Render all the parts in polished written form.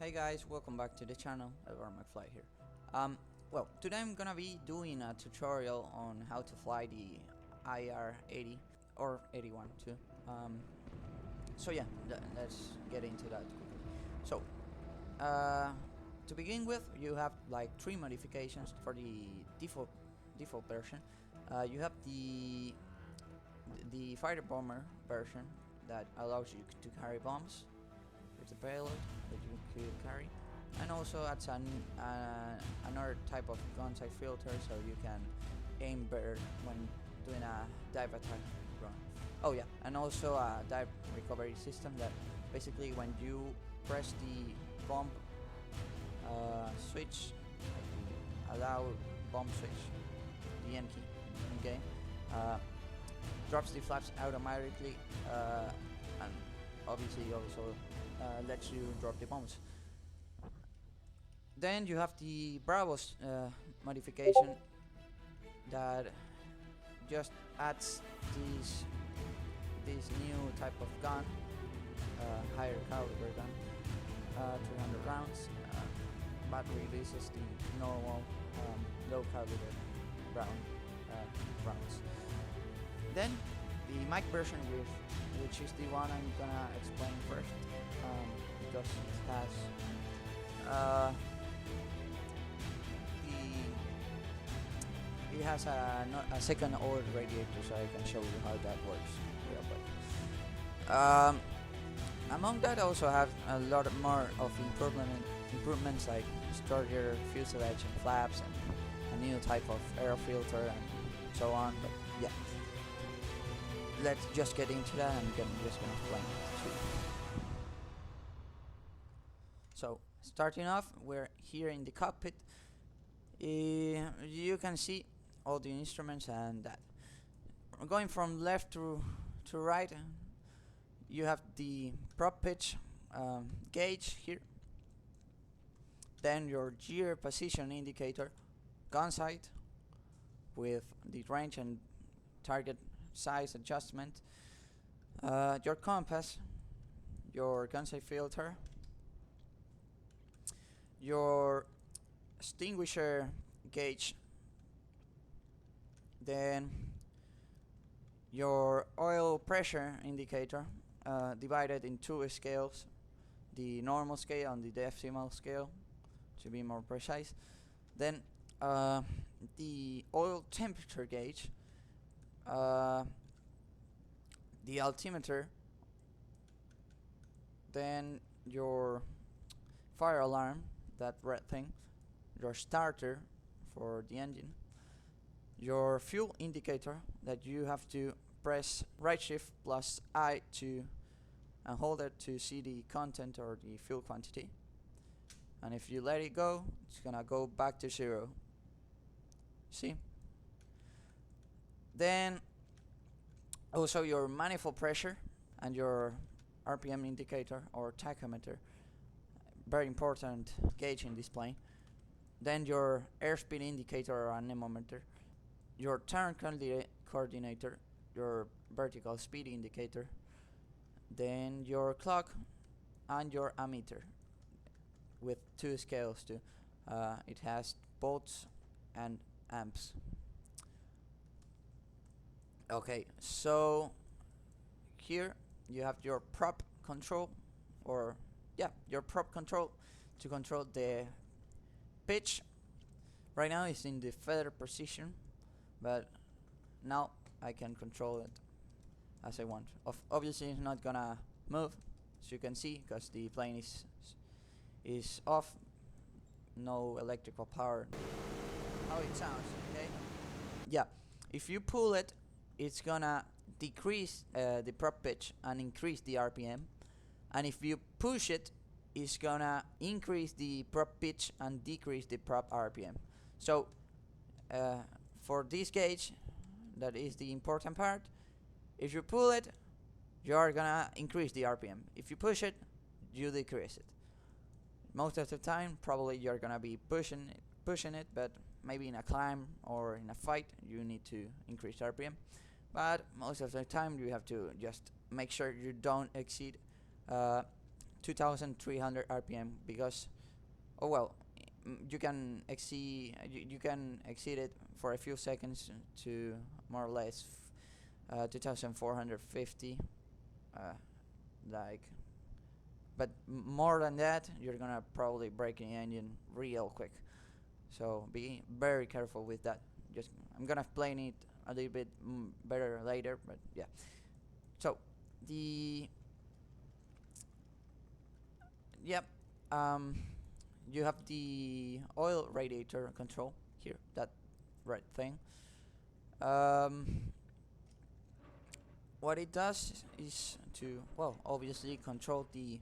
Hey guys, welcome back to the channel. EduardoMCfly here. Well, today I'm gonna be doing a tutorial on how to fly the I.A.R 80 or 81 too. So yeah, let's get into that quickly. So, to begin with, you have like 3 modifications for the default version. You have the fighter bomber version that allows you to carry bombs with the payload that you could carry, and also adds another type of gun sight filter, so you can aim better when doing a dive attack run. Oh yeah, and also a dive recovery system that basically when you press the bomb switch, like the allow bomb switch, the N key in game, drops the flaps automatically, and obviously also lets you drop the bombs. Then you have the Bravos modification that just adds this new type of gun, higher caliber gun, 300 rounds, but releases the normal low caliber rounds. Then the mic version, which is the one I'm gonna explain first, because it has a second order radiator, so I can show you how that works real quick. Among that, I also have a lot more of improvements like sturdier fuselage and flaps and a new type of air filter and so on. But yeah, let's just get into that, and I'm just gonna explain it to you. So, starting off, we're here in the cockpit. You can see all the instruments and that. Going from left to right, you have the prop pitch gauge here. Then your gear position indicator, gun sight with the range and target size adjustment, your compass, your gun sight filter, your extinguisher gauge, then your oil pressure indicator, divided in 2 scales, the normal scale and the decimal scale, to be more precise. Then the oil temperature gauge, the altimeter, then your fire alarm, that red thing, your starter for the engine, your fuel indicator that you have to press right shift plus I to and hold it to see the content or the fuel quantity, and if you let it go, it's gonna go back to 0. See? Then also your manifold pressure and your RPM indicator or tachometer, very important gauge in this plane. Then your airspeed indicator or anemometer, your turn coordinator, your vertical speed indicator, then your clock, and your ammeter with 2 scales too. It has volts and amps. Okay, so here you have your prop control, or yeah, your prop control to control the pitch. Right now it's in the feather position, but now I can control it as I want. Obviously it's not gonna move, as you can see, because the plane is off, no electrical power. How it sounds, okay? Yeah, if you pull it, it's gonna decrease the prop pitch and increase the RPM, and if you push it, it's gonna increase the prop pitch and decrease the prop RPM. So for this gauge, that is the important part. If you pull it, you are gonna increase the RPM. If you push it, you decrease it. Most of the time, probably you're gonna be pushing it, but maybe in a climb or in a fight, you need to increase RPM. But most of the time, you have to just make sure you don't exceed 2300 RPM, because oh well, you can exceed it for a few seconds to more or less 2450, like, but more than that you're gonna probably break the engine real quick, so be very careful with that. Just I'm gonna explain it a little bit better later, but yeah. So the yep you have the oil radiator control here, that red thing. What it does is to, well, obviously control the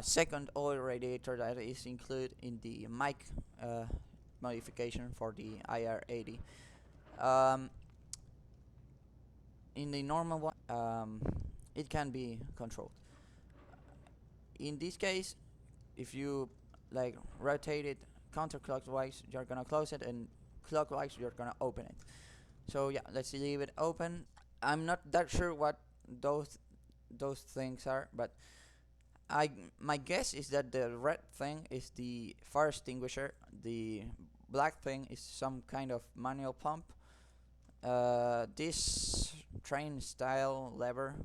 second oil radiator that is included in the mic modification for the I.A.R. 80. In the normal one, it can be controlled. In this case, if you like rotate it counterclockwise, you're gonna close it, and clockwise you're gonna open it. So yeah, let's leave it open. I'm not that sure what those things are, but my guess is that the red thing is the fire extinguisher, the black thing is some kind of manual pump. This train style lever,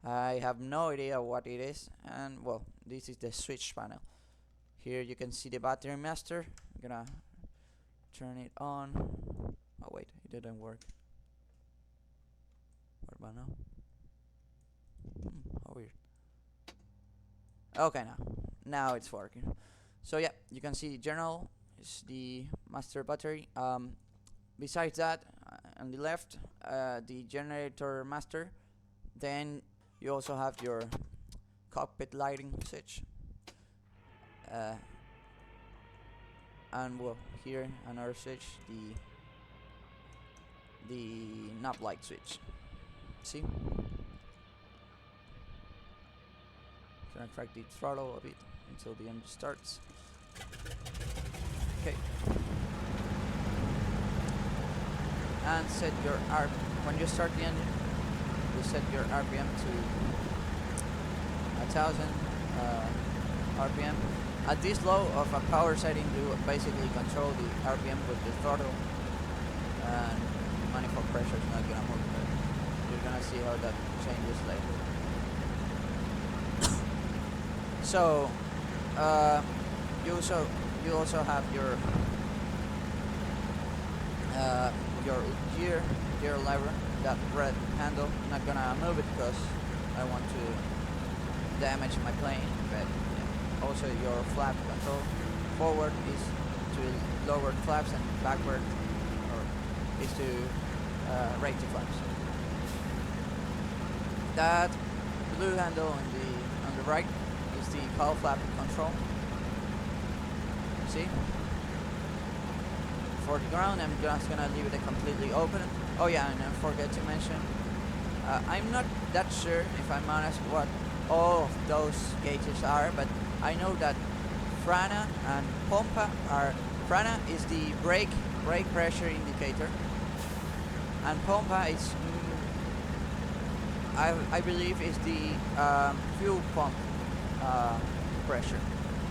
I have no idea what it is, and well, this is the switch panel. Here you can see the battery master. I'm gonna turn it on. Oh wait, it didn't work. What about now? How weird. Okay, now it's working. So yeah, you can see general is the master battery. Besides that, on the left, the generator master. Then you also have your cockpit lighting switch, and well, here another switch, the knob light switch. See? Gonna crack the throttle a bit until the engine starts. Okay. And set your when you start the engine, you set your RPM to 1000 RPM. At this low of a power setting, you basically control the RPM with the throttle, and manifold pressure is not gonna move, but you're gonna see how that changes later. So you also have your gear lever, that red handle. I'm not gonna move it because I want to damage my plane, but yeah. Also your flap control. Forward is to lower the flaps, and backward is to raise the flaps. That blue handle on the right is the cowl flap control. See? For the ground, I'm just gonna leave it completely open. Oh yeah, and I forget to mention, I'm not that sure, if I'm honest, what all of those gauges are, but I know that Frana and Pompa are. Frana is the brake pressure indicator, and Pompa is, I believe, is the fuel pump pressure.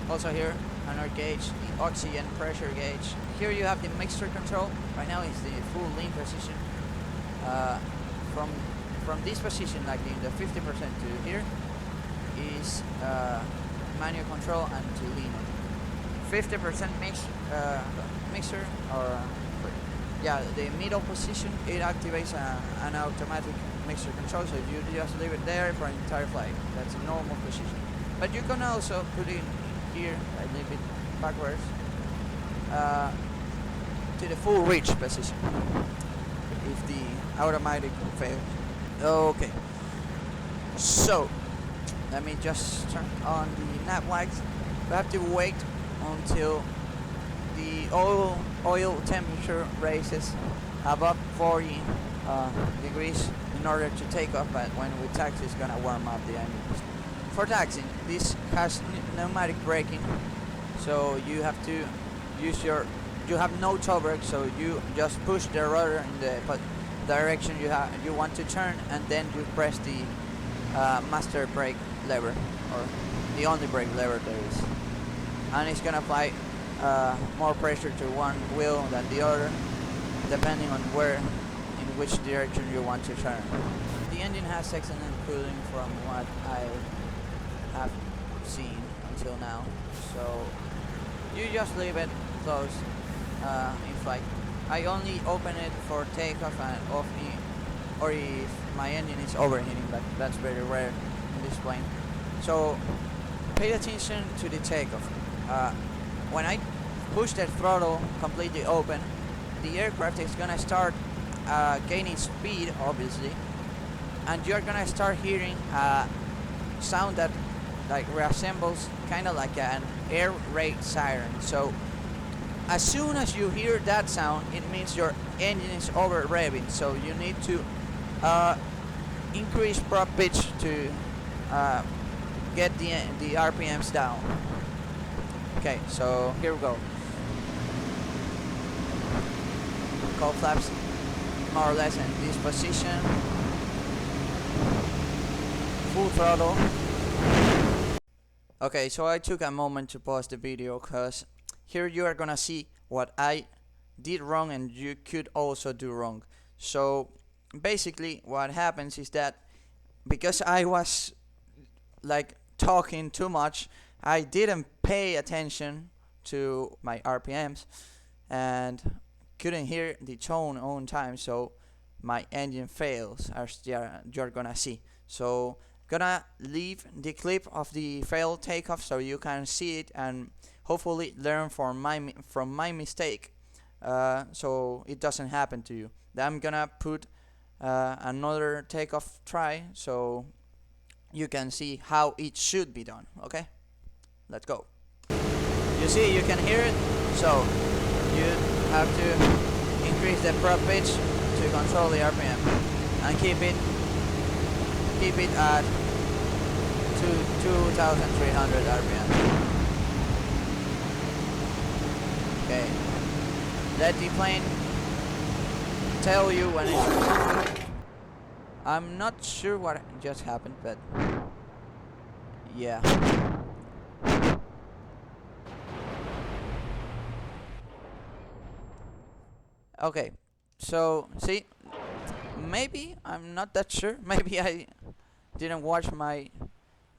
Also here, another gauge, the oxygen pressure gauge. Here you have the mixture control. Right now it's the full lean position. From this position, like in the 50% to here, is manual control, and to lean it. 50% mixer, or yeah, the middle position, it activates an automatic mixture control, so you just leave it there for an entire flight. That's a normal position. But you can also put it here, a little bit backwards, to the full reach position if the automatic fails. Okay, so let me just turn on the nav lights. We have to wait until the oil temperature raises above 40 degrees in order to take off, but when we taxi, it's gonna warm up the engine. For taxiing, this has pneumatic braking, so you have to use you have no toe brake, so you just push the rudder in the direction you want to turn, and then you press the master brake lever, or the only brake lever there is, and it's gonna apply more pressure to one wheel than the other, depending on in which direction you want to turn. The engine has excellent cooling from what I have seen until now, so you just leave it closed in flight. I only open it for takeoff and off, or if my engine is overheating, but that's very rare in this plane. So pay attention to the takeoff. When I push that throttle completely open, the aircraft is gonna start gaining speed, obviously, and you're gonna start hearing a sound that like resembles kind of like an air raid siren. So as soon as you hear that sound, it means your engine is over revving, so you need to increase prop pitch to get the RPMs down. Okay, so here we go. Cowl flaps more or less in this position. Full throttle. Okay, so I took a moment to pause the video because here you are gonna see what I did wrong and you could also do wrong. So basically what happens is that because I was like talking too much, I didn't pay attention to my RPMs and couldn't hear the tone on time, so my engine fails, as you're gonna see. So gonna leave the clip of the failed takeoff so you can see it and hopefully learn from my mistake, so it doesn't happen to you. Then I'm gonna put another takeoff try so you can see how it should be done. Okay, let's go. You see, you can hear it, so you have to increase the prop pitch to control the RPM and keep it at 2,300 RPM. Okay, let the plane tell you when it's. I'm not sure what just happened, but yeah. Okay, so see, maybe I'm not that sure. Maybe I didn't watch my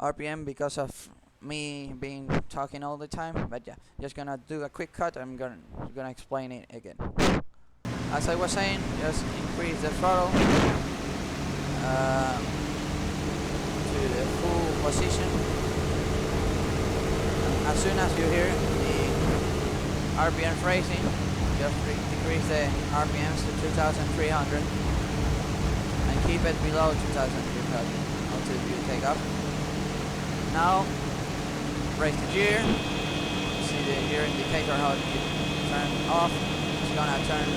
RPM because of me being talking all the time. But yeah, just gonna do a quick cut. I'm gonna explain it again. As I was saying, just increase the throttle to the full position. As soon as you hear the RPM raising, just decrease the RPMs to 2,300 and keep it below 2,300 until you take off. Now raise the gear. See the gear indicator how it turn off. It's gonna turn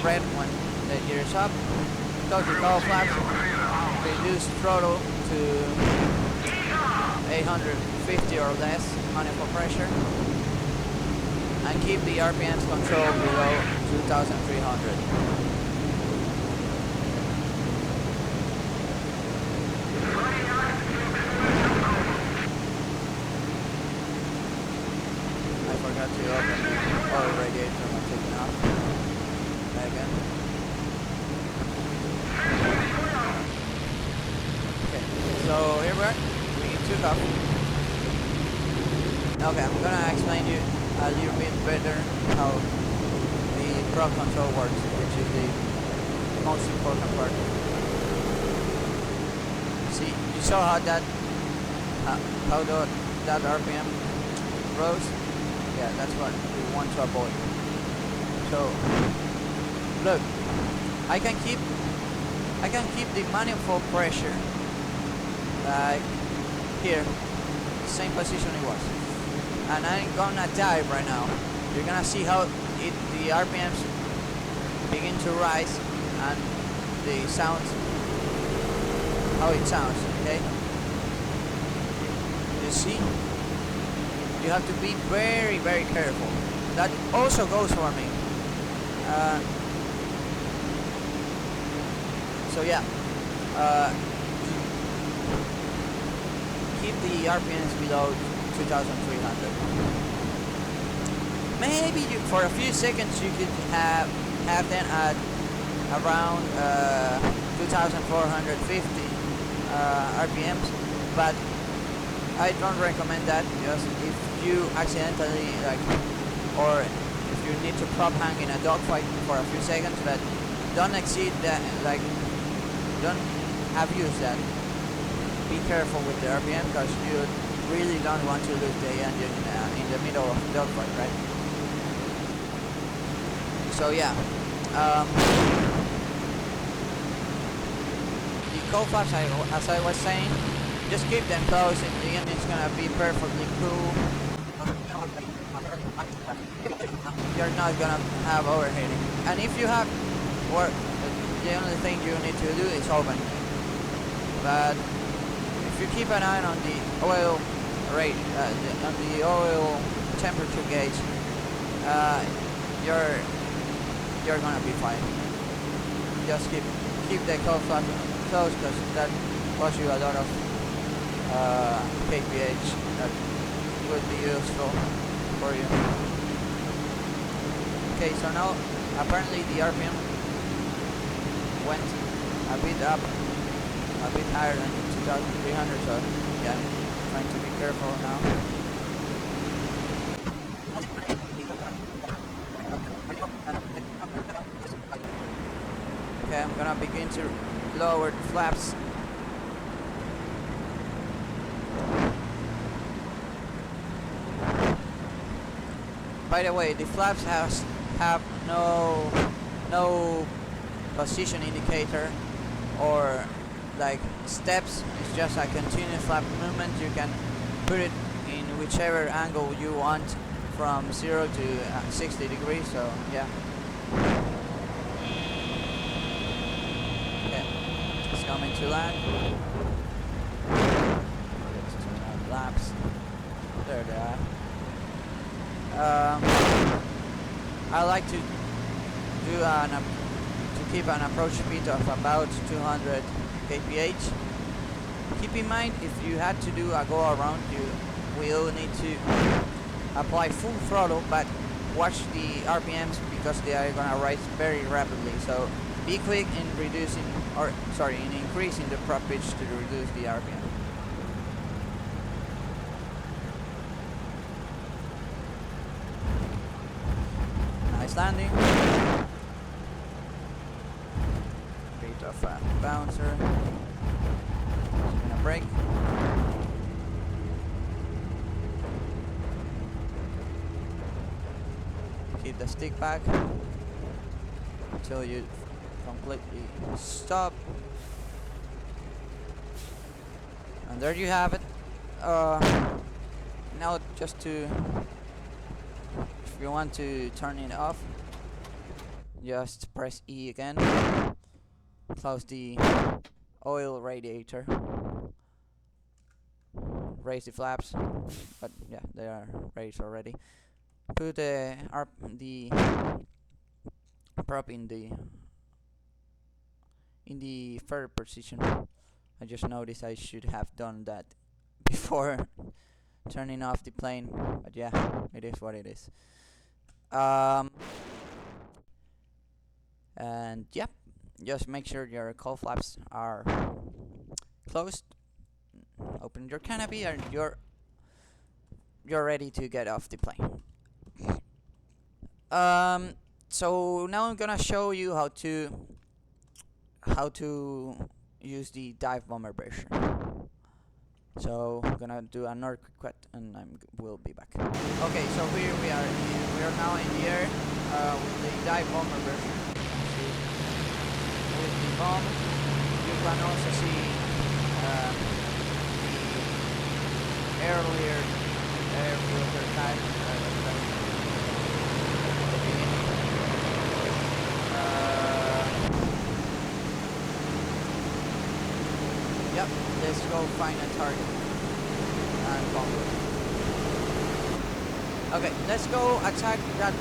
red when the gear is up. Close the cowl flaps. Reduce throttle to 850 or less manifold pressure. And keep the RPMs control below 2,300. I forgot to open the oil radiator when taking off. Again. Okay, so here we are. We took off. Okay, I'm gonna explain to you a little bit better how the prop control works, which is the most important part. See, you saw how that RPM rose? Yeah, that's what we want to avoid. So look, I can keep the manifold pressure like here, same position it was. And I'm gonna dive right now. You're gonna see how the RPMs begin to rise and the sounds, how it sounds, okay? You see? You have to be very, very careful. That also goes for me. So yeah. keep the RPMs below 2,300. Maybe for a few seconds you could have them at around 2,450 RPMs, but I don't recommend that, because if you accidentally or if you need to prop hang in a dogfight for a few seconds, but don't exceed that, don't abuse that. Be careful with the RPM, because you really don't want to lose the engine in the middle of the dogfight, right? So yeah, the cold flaps, as I was saying, just keep them closed and the engine's gonna be perfectly cool. You're not gonna have overheating. And if you have, or the only thing you need to do is open. But if you keep an eye on the oil rate, on the oil temperature gauge, you're gonna be fine. Just keep the cold flap closed, because that costs you a lot of kph that would be useful for you. Okay, so now apparently the RPM went a bit up, a bit higher than 2,300, so yeah, I'm trying to be careful now. Okay, I'm gonna begin to lower the flaps. By the way, the flaps have no position indicator or like steps. It's just a continuous flap movement. You can put it in whichever angle you want, from 0 to 60 degrees. So yeah. Okay, it's coming to land. Let's turn on flaps. There they are. I like to do to keep an approach speed of about 200 kph. Keep in mind, if you had to do a go around, you will need to apply full throttle, but watch the RPMs, because they are gonna rise very rapidly. So be quick in reducing, or sorry, in increasing the prop pitch to reduce the RPM. Landing. Bit of a bouncer. Just gonna brake. Keep the stick back until you completely stop. And there you have it. Now just to, if you want to turn it off, just press E again. Close the oil radiator. Raise the flaps, but yeah, they are raised already. Put the prop in the third position. I just noticed I should have done that before turning off the plane, but yeah, it is what it is. And yeah, just make sure your cold flaps are closed. Open your canopy and you're ready to get off the plane. So now I'm gonna show you how to use the dive bomber version. So I'm gonna do another quick cut and we'll be back. Okay, so here we are. We are now in the air with the dive bomber version. With the bomb, you can also see the earlier air filter type. Yep, let's go find a target and bomb it. Okay, let's go attack that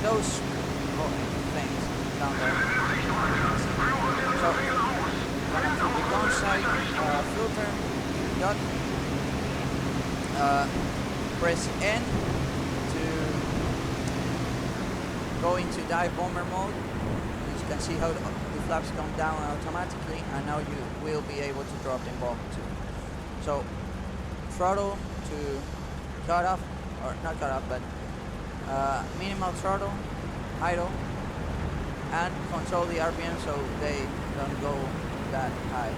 those things down there. So we're gonna got. Press N to go into dive bomber mode. You can see how the flaps come down automatically, and now you will be able to drop the bomb too. So throttle to cut off, or not cut off, but minimal throttle, idle, and control the RPM so they don't go that high.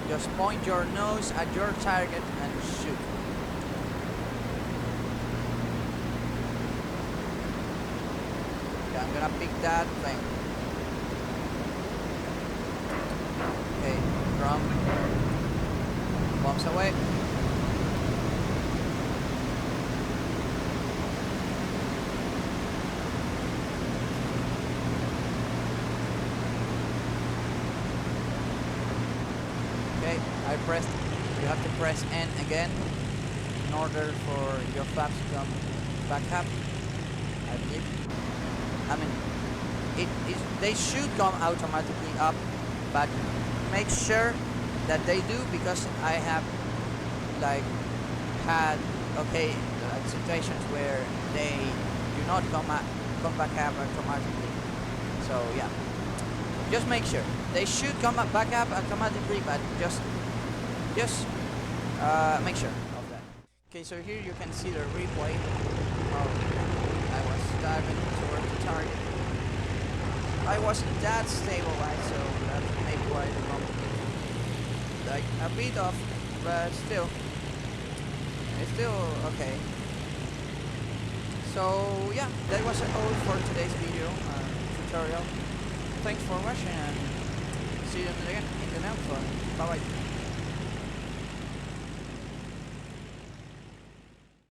Just point your nose at your target and shoot. Okay, I'm gonna pick that thing. Okay, drum. Bombs away. I pressed, you have to press N again in order for your flaps to come back up, I believe. I mean, they should come automatically up, but make sure that they do, because I have like had situations where they do not come back up automatically. So yeah, just make sure they should come back up automatically, but just make sure of that. Okay, so here you can see the replay of I was diving toward the target. I wasn't that stabilized, so that made quite a like a bit off, but still, it's still okay. So yeah, that was all for today's video tutorial. Thanks for watching, and see you again in the next one. Bye bye.